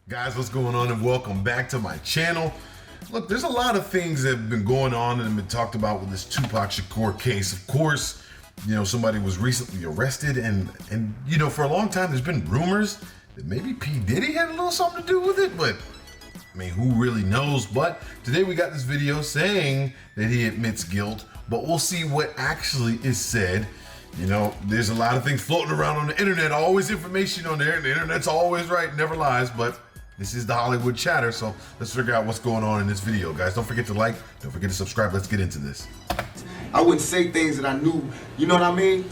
Guys, what's going on, and welcome back to my channel. Look, there's a lot of things that have been going on and have been talked about with this Tupac Shakur case. Of course, you know, somebody was recently arrested, and you know, for a long time there's been rumors that maybe P. Diddy had a little something to do with it, but I mean, who really knows? But today we got this video saying that he admits guilt, but we'll see what actually is said. You know, there's a lot of things floating around on the internet, always information on there, and the internet's always right, never lies, but this is the Hollywood chatter, so let's figure out what's going on in this video. Guys, don't forget to like, don't forget to subscribe. Let's get into this. I wouldn't say things that I knew, you know what I mean?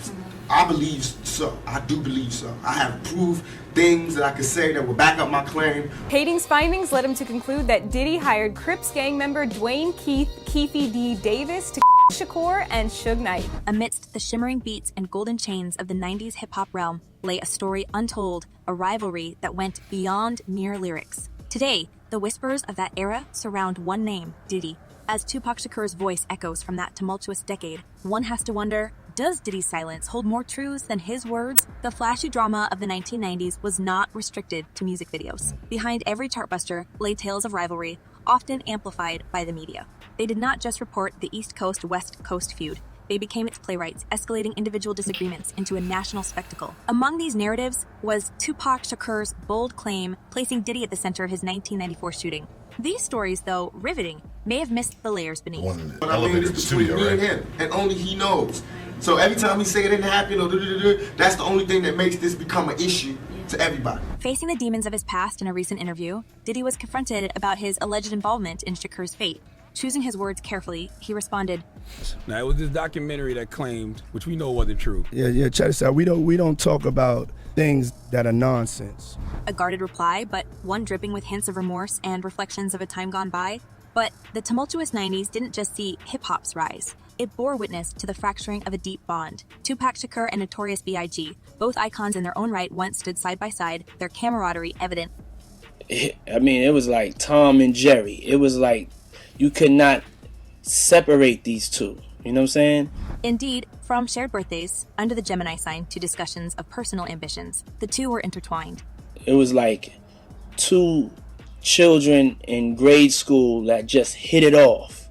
I believe so. I do believe so. I have proof, things that I could say that will back up my claim. Hastings' findings led him to conclude that Diddy hired Crips gang member Dwayne Keefe D. Davis to Shakur and Suge Knight. Amidst the shimmering beats and golden chains of the 90s hip-hop realm lay a story untold, a rivalry that went beyond mere lyrics. Today, the whispers of that era surround one name, Diddy. As Tupac Shakur's voice echoes from that tumultuous decade, one has to wonder, does Diddy's silence hold more truths than his words? The flashy drama of the 1990s was not restricted to music videos. Behind every chartbuster lay tales of rivalry, often amplified by the media. They did not just report the East Coast-West Coast feud. They became its playwrights, escalating individual disagreements into a national spectacle. Among these narratives was Tupac Shakur's bold claim, placing Diddy at the center of his 1994 shooting. These stories, though riveting, may have missed the layers beneath. But I mean, it's between me and him, and only he knows. So every time he say it didn't happen, or that's the only thing that makes this become an issue to everybody. Facing the demons of his past in a recent interview, Diddy was confronted about his alleged involvement in Shakur's fate. Choosing his words carefully, he responded, "Now, it was this documentary that claimed, which we know wasn't true." Yeah, check this out. We don't talk about things that are nonsense. A guarded reply, but one dripping with hints of remorse and reflections of a time gone by. But the tumultuous 90s didn't just see hip-hop's rise. It bore witness to the fracturing of a deep bond. Tupac Shakur and Notorious B.I.G., both icons in their own right, once stood side by side, their camaraderie evident. I mean, it was like Tom and Jerry. It was like you could not separate these two. You know what I'm saying? Indeed, from shared birthdays, under the Gemini sign, to discussions of personal ambitions, the two were intertwined. It was like two children in grade school that just hit it off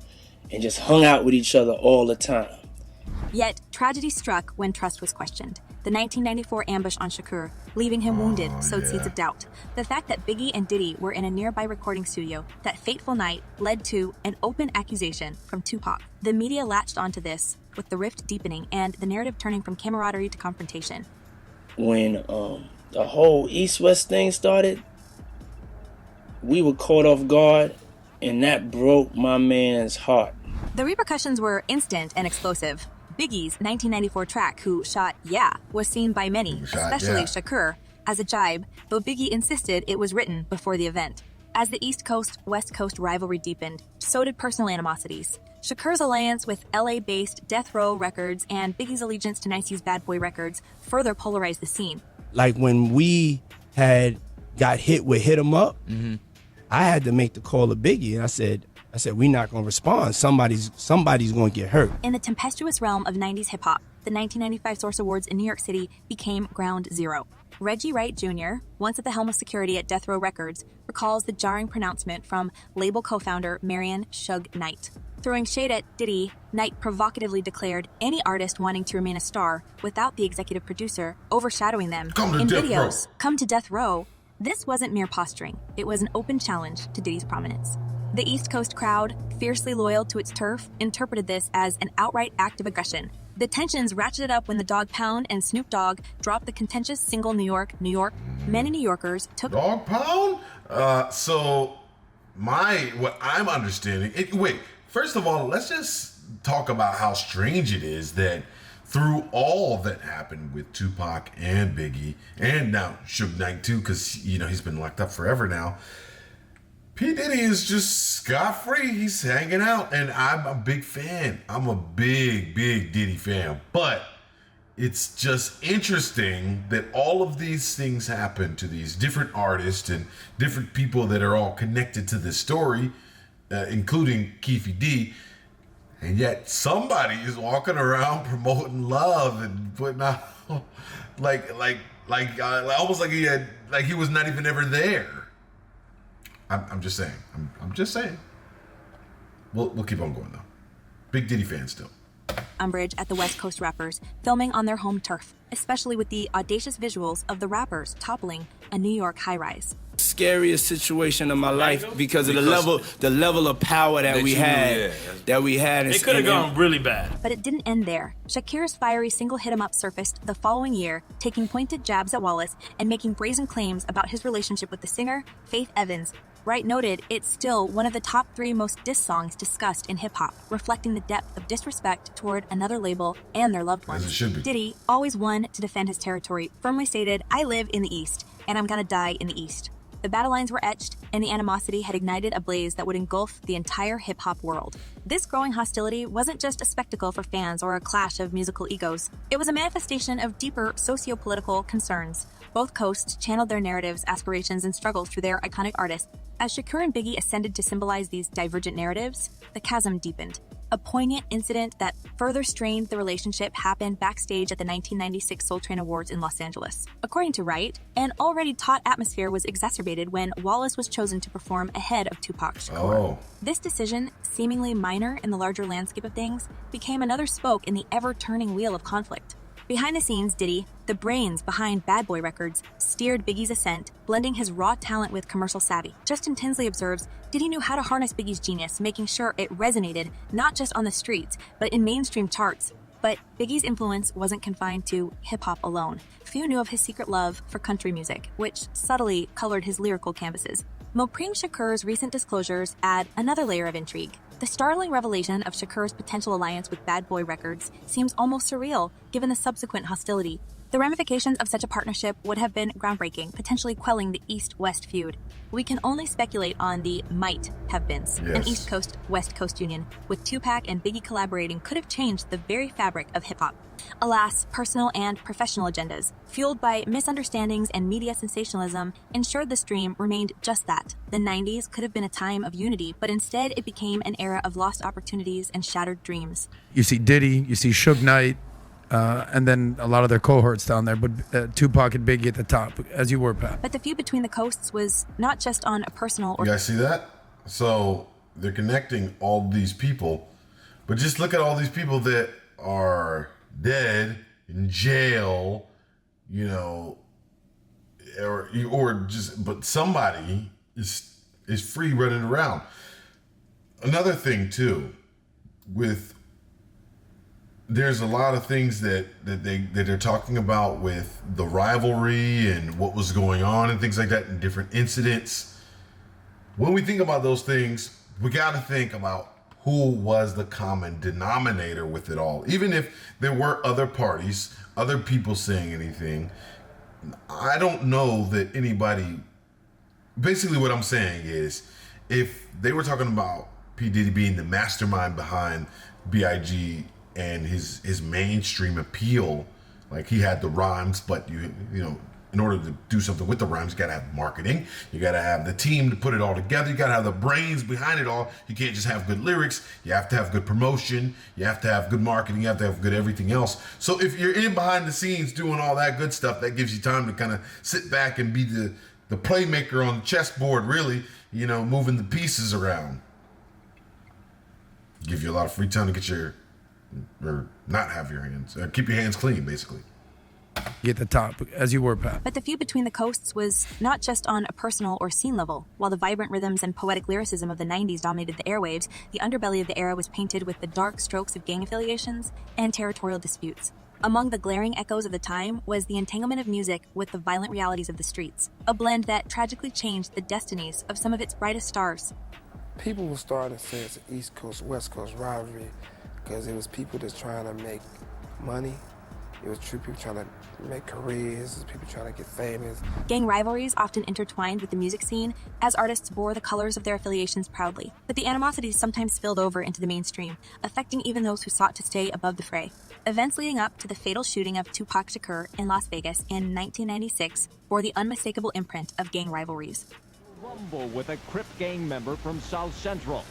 and just hung out with each other all the time. Yet, tragedy struck when trust was questioned. The 1994 ambush on Shakur, leaving him wounded, sowed seeds of doubt. The fact that Biggie and Diddy were in a nearby recording studio that fateful night led to an open accusation from Tupac. The media latched onto this, with the rift deepening and the narrative turning from camaraderie to confrontation. When the whole East-West thing started, we were caught off guard, and that broke my man's heart. The repercussions were instant and explosive. Biggie's 1994 track, Who Shot Yeah, was seen by many, especially Shakur, as a jibe, though Biggie insisted it was written before the event. As the East Coast-West Coast rivalry deepened, so did personal animosities. Shakur's alliance with LA-based Death Row Records and Biggie's allegiance to Nice's Bad Boy Records further polarized the scene. Like when we got hit with Hit 'Em Up, I had to make the call to Biggie, and I said, we're not going to respond. Somebody's going to get hurt. In the tempestuous realm of 90s hip-hop, the 1995 Source Awards in New York City became ground zero. Reggie Wright Jr., once at the helm of security at Death Row Records, recalls the jarring pronouncement from label co-founder Marion Suge Knight. Throwing shade at Diddy, Knight provocatively declared any artist wanting to remain a star without the executive producer overshadowing them in videos. Come to Death Row. This wasn't mere posturing. It was an open challenge to Diddy's prominence. The East Coast crowd, fiercely loyal to its turf, interpreted this as an outright act of aggression. The tensions ratcheted up when the Dogg Pound and Snoop Dogg dropped the contentious single New York, New York. Many New Yorkers took... Dogg Pound? So what I'm understanding... Wait, first of all, let's just talk about how strange it is that through all that happened with Tupac and Biggie, and now Suge Knight too, because, you know, he's been locked up forever now, P. Diddy is just scot-free. He's hanging out, and I'm a big fan. I'm a big Diddy fan. But it's just interesting that all of these things happen to these different artists and different people that are all connected to this story, including Keefe D. And yet somebody is walking around promoting love and putting out like almost like he was not even ever there. I'm just saying. I'm just saying. We'll keep on going though. Big Diddy fan still. Umbrage at the West Coast rappers filming on their home turf, especially with the audacious visuals of the rappers toppling a New York high-rise. Scariest situation of my life because of the level of power that we had. It could have gone really bad. But it didn't end there. Shakir's fiery single hit-em-up surfaced the following year, taking pointed jabs at Wallace and making brazen claims about his relationship with the singer, Faith Evans. Wright noted it's still one of the top 3 most diss songs discussed in hip-hop, reflecting the depth of disrespect toward another label and their loved ones. As it should be. Diddy, always one to defend his territory, firmly stated, "I live in the East, and I'm gonna die in the East." The battle lines were etched, and the animosity had ignited a blaze that would engulf the entire hip-hop world. This growing hostility wasn't just a spectacle for fans or a clash of musical egos. It was a manifestation of deeper socio-political concerns. Both coasts channeled their narratives, aspirations, and struggles through their iconic artists. As Shakur and Biggie ascended to symbolize these divergent narratives, the chasm deepened. A poignant incident that further strained the relationship happened backstage at the 1996 Soul Train Awards in Los Angeles. According to Wright, an already taut atmosphere was exacerbated when Wallace was chosen to perform ahead of Tupac Shakur. Oh. This decision, seemingly minor in the larger landscape of things, became another spoke in the ever-turning wheel of conflict. Behind the scenes, Diddy, the brains behind Bad Boy Records, steered Biggie's ascent, blending his raw talent with commercial savvy. Justin Tinsley observes, Diddy knew how to harness Biggie's genius, making sure it resonated not just on the streets, but in mainstream charts. But Biggie's influence wasn't confined to hip-hop alone. Few knew of his secret love for country music, which subtly colored his lyrical canvases. Mopring Shakur's recent disclosures add another layer of intrigue. The startling revelation of Shakur's potential alliance with Bad Boy Records seems almost surreal, given the subsequent hostility. The ramifications of such a partnership would have been groundbreaking, potentially quelling the East-West feud. We can only speculate on the might-have-beens. Yes. An East Coast-West Coast union, with Tupac and Biggie collaborating, could have changed the very fabric of hip-hop. Alas, personal and professional agendas, fueled by misunderstandings and media sensationalism, ensured this dream remained just that. The 90s could have been a time of unity, but instead it became an era of lost opportunities and shattered dreams. You see Diddy, you see Suge Knight, and then a lot of their cohorts down there, but Tupac and Biggie at the top, as you were, Pat. But the feud between the coasts was not just on a personal or... You guys see that? So they're connecting all these people, but just look at all these people that are dead, in jail, you know, but somebody is free running around. Another thing too, there's a lot of things that they're talking about with the rivalry and what was going on and things like that and different incidents. When we think about those things, we got to think about who was the common denominator with it all. Even if there were other parties, other people saying anything, I don't know that anybody... Basically what I'm saying is, if they were talking about P. Diddy being the mastermind behind B.I.G. and his mainstream appeal, like he had the rhymes, but you know, in order to do something with the rhymes, you gotta have marketing, you gotta have the team to put it all together, you gotta have the brains behind it all. You can't just have good lyrics, you have to have good promotion, you have to have good marketing, you have to have good everything else. So if you're in behind the scenes doing all that good stuff, that gives you time to kind of sit back and be the playmaker on the chessboard, really, you know, moving the pieces around. Give you a lot of free time to get or not have your hands, keep your hands clean, basically. At the top, as you were, Pat. But the feud between the coasts was not just on a personal or scene level. While the vibrant rhythms and poetic lyricism of the 90s dominated the airwaves, the underbelly of the era was painted with the dark strokes of gang affiliations and territorial disputes. Among the glaring echoes of the time was the entanglement of music with the violent realities of the streets, a blend that tragically changed the destinies of some of its brightest stars. People were starting to say it's an East Coast, West Coast rivalry because it was people that's trying to make money. It was true people trying to make careers, it was people trying to get famous. Gang rivalries often intertwined with the music scene as artists bore the colors of their affiliations proudly. But the animosities sometimes spilled over into the mainstream, affecting even those who sought to stay above the fray. Events leading up to the fatal shooting of Tupac Shakur in Las Vegas in 1996 bore the unmistakable imprint of gang rivalries. Rumble with a Crip gang member from South Central.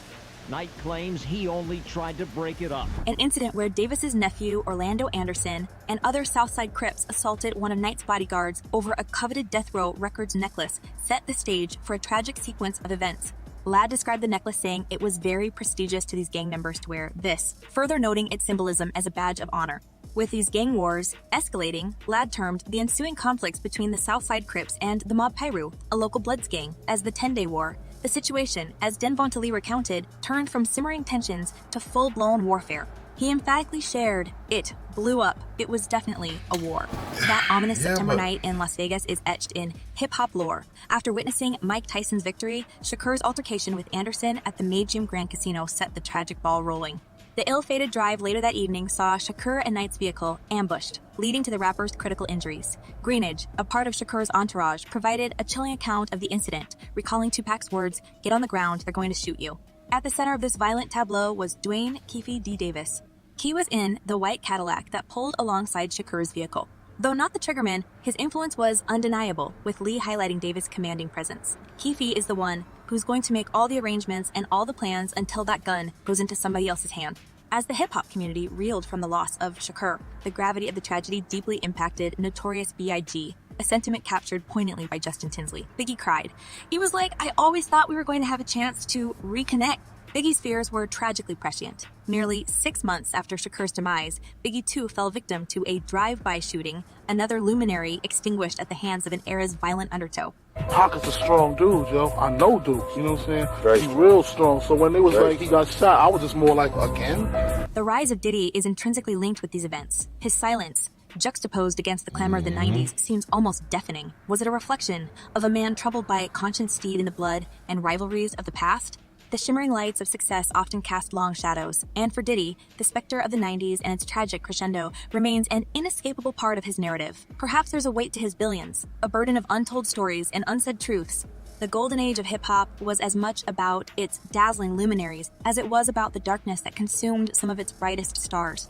Knight claims he only tried to break it up. An incident where Davis's nephew, Orlando Anderson, and other Southside Crips assaulted one of Knight's bodyguards over a coveted Death Row Records necklace set the stage for a tragic sequence of events. Ladd described the necklace saying it was very prestigious to these gang members to wear this, further noting its symbolism as a badge of honor. With these gang wars escalating, Ladd termed the ensuing conflicts between the Southside Crips and the Mob Piru, a local Bloods gang, as the 10-Day War. The situation, as Denvontali recounted, turned from simmering tensions to full-blown warfare. He emphatically shared, it blew up. It was definitely a war. That ominous September night in Las Vegas is etched in hip-hop lore. After witnessing Mike Tyson's victory, Shakur's altercation with Anderson at the Mae Jim Grand Casino set the tragic ball rolling. The ill-fated drive later that evening saw Shakur and Knight's vehicle ambushed, leading to the rapper's critical injuries. Greenidge, a part of Shakur's entourage, provided a chilling account of the incident, recalling Tupac's words, "Get on the ground, they're going to shoot you." At the center of this violent tableau was Dwayne Keefe D. Davis. He was in the white Cadillac that pulled alongside Shakur's vehicle. Though not the triggerman, his influence was undeniable, with Lee highlighting Davis' commanding presence. Keefe is the one who's going to make all the arrangements and all the plans until that gun goes into somebody else's hand. As the hip-hop community reeled from the loss of Shakur, the gravity of the tragedy deeply impacted Notorious B.I.G., a sentiment captured poignantly by Justin Tinsley. Biggie cried. He was like, "I always thought we were going to have a chance to reconnect." Biggie's fears were tragically prescient. Nearly 6 months after Shakur's demise, Biggie too fell victim to a drive-by shooting, another luminary extinguished at the hands of an era's violent undertow. Pac is a strong dude, yo. I know dude, you know what I'm saying? He's real strong. So when they was like, he got shot, I was just more like, again? The rise of Diddy is intrinsically linked with these events. His silence, juxtaposed against the clamor of the 90s, seems almost deafening. Was it a reflection of a man troubled by conscience steeped in the blood and rivalries of the past? The shimmering lights of success often cast long shadows, and for Diddy, the specter of the 90s and its tragic crescendo remains an inescapable part of his narrative. Perhaps there's a weight to his billions, a burden of untold stories and unsaid truths. The golden age of hip-hop was as much about its dazzling luminaries as it was about the darkness that consumed some of its brightest stars.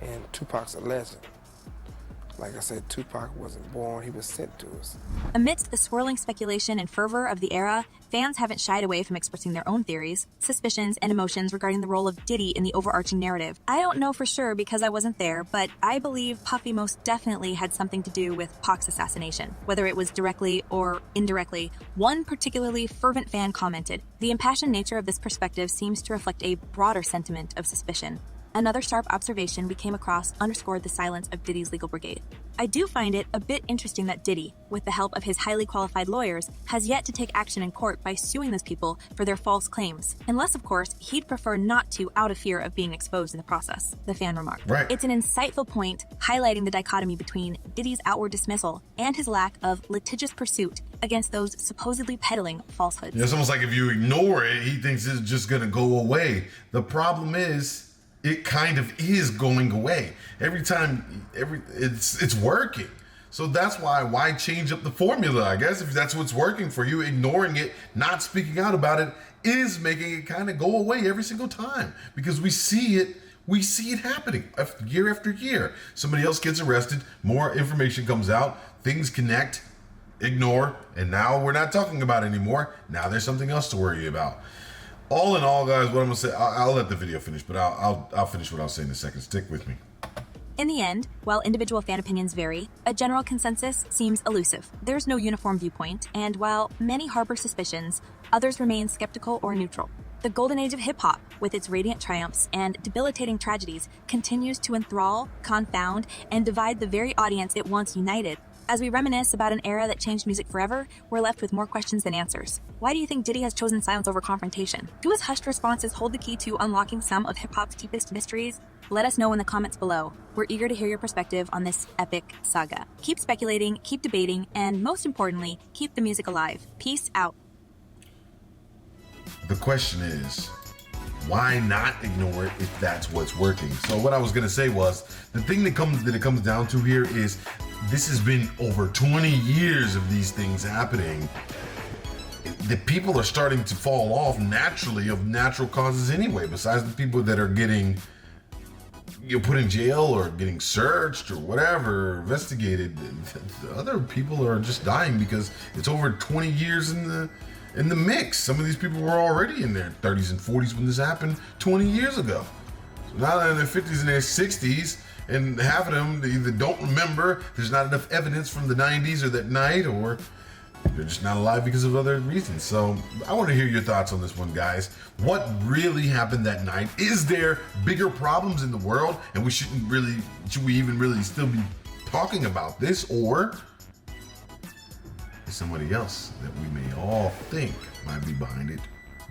And Tupac's a legend. Like I said, Tupac wasn't born, he was sent to us. Amidst the swirling speculation and fervor of the era, fans haven't shied away from expressing their own theories, suspicions, and emotions regarding the role of Diddy in the overarching narrative. I don't know for sure because I wasn't there, but I believe Puffy most definitely had something to do with Pac's assassination. Whether it was directly or indirectly, one particularly fervent fan commented, "The impassioned nature of this perspective seems to reflect a broader sentiment of suspicion." Another sharp observation we came across underscored the silence of Diddy's legal brigade. I do find it a bit interesting that Diddy, with the help of his highly qualified lawyers, has yet to take action in court by suing those people for their false claims. Unless, of course, he'd prefer not to out of fear of being exposed in the process, the fan remarked. Right. It's an insightful point highlighting the dichotomy between Diddy's outward dismissal and his lack of litigious pursuit against those supposedly peddling falsehoods. It's almost like if you ignore it, he thinks it's just going to go away. The problem is, it kind of is going away. Every time, it's working. So that's why change up the formula, I guess, if that's what's working for you. Ignoring it, not speaking out about it, is making it kind of go away every single time. Because we see it happening year after year. Somebody else gets arrested, more information comes out, things connect, ignore, and now we're not talking about it anymore. Now there's something else to worry about. All in all, guys, what I'm gonna say, I'll let the video finish, but I'll finish what I was saying in a second. Stick with me. In the end, while individual fan opinions vary, a general consensus seems elusive. There's no uniform viewpoint, and while many harbor suspicions, others remain skeptical or neutral. The golden age of hip-hop, with its radiant triumphs and debilitating tragedies, continues to enthrall, confound, and divide the very audience it once united. As we reminisce about an era that changed music forever, we're left with more questions than answers. Why do you think Diddy has chosen silence over confrontation? Do his hushed responses hold the key to unlocking some of hip-hop's deepest mysteries? Let us know in the comments below. We're eager to hear your perspective on this epic saga. Keep speculating, keep debating, and most importantly, keep the music alive. Peace out. The question is, why not ignore it if that's what's working? So what I was gonna say was, the thing that it comes down to here is, this has been over 20 years of these things happening. The people are starting to fall off naturally of natural causes anyway, besides the people that are getting put in jail or getting searched or whatever, investigated. The other people are just dying because it's over 20 years in in the mix. Some of these people were already in their 30s and 40s when this happened 20 years ago. So now they're in their 50s and their 60s, and half of them they either don't remember, there's not enough evidence from the 90s or that night, or they're just not alive because of other reasons. So I want to hear your thoughts on this one, guys. What really happened that night? Is there bigger problems in the world, and should we even really still be talking about this, or is somebody else that we may all think might be behind it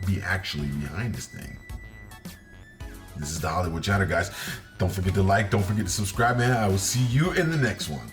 be actually behind this thing? This is the Hollywood Chatter, guys. Don't forget to like, don't forget to subscribe, man. I will see you in the next one.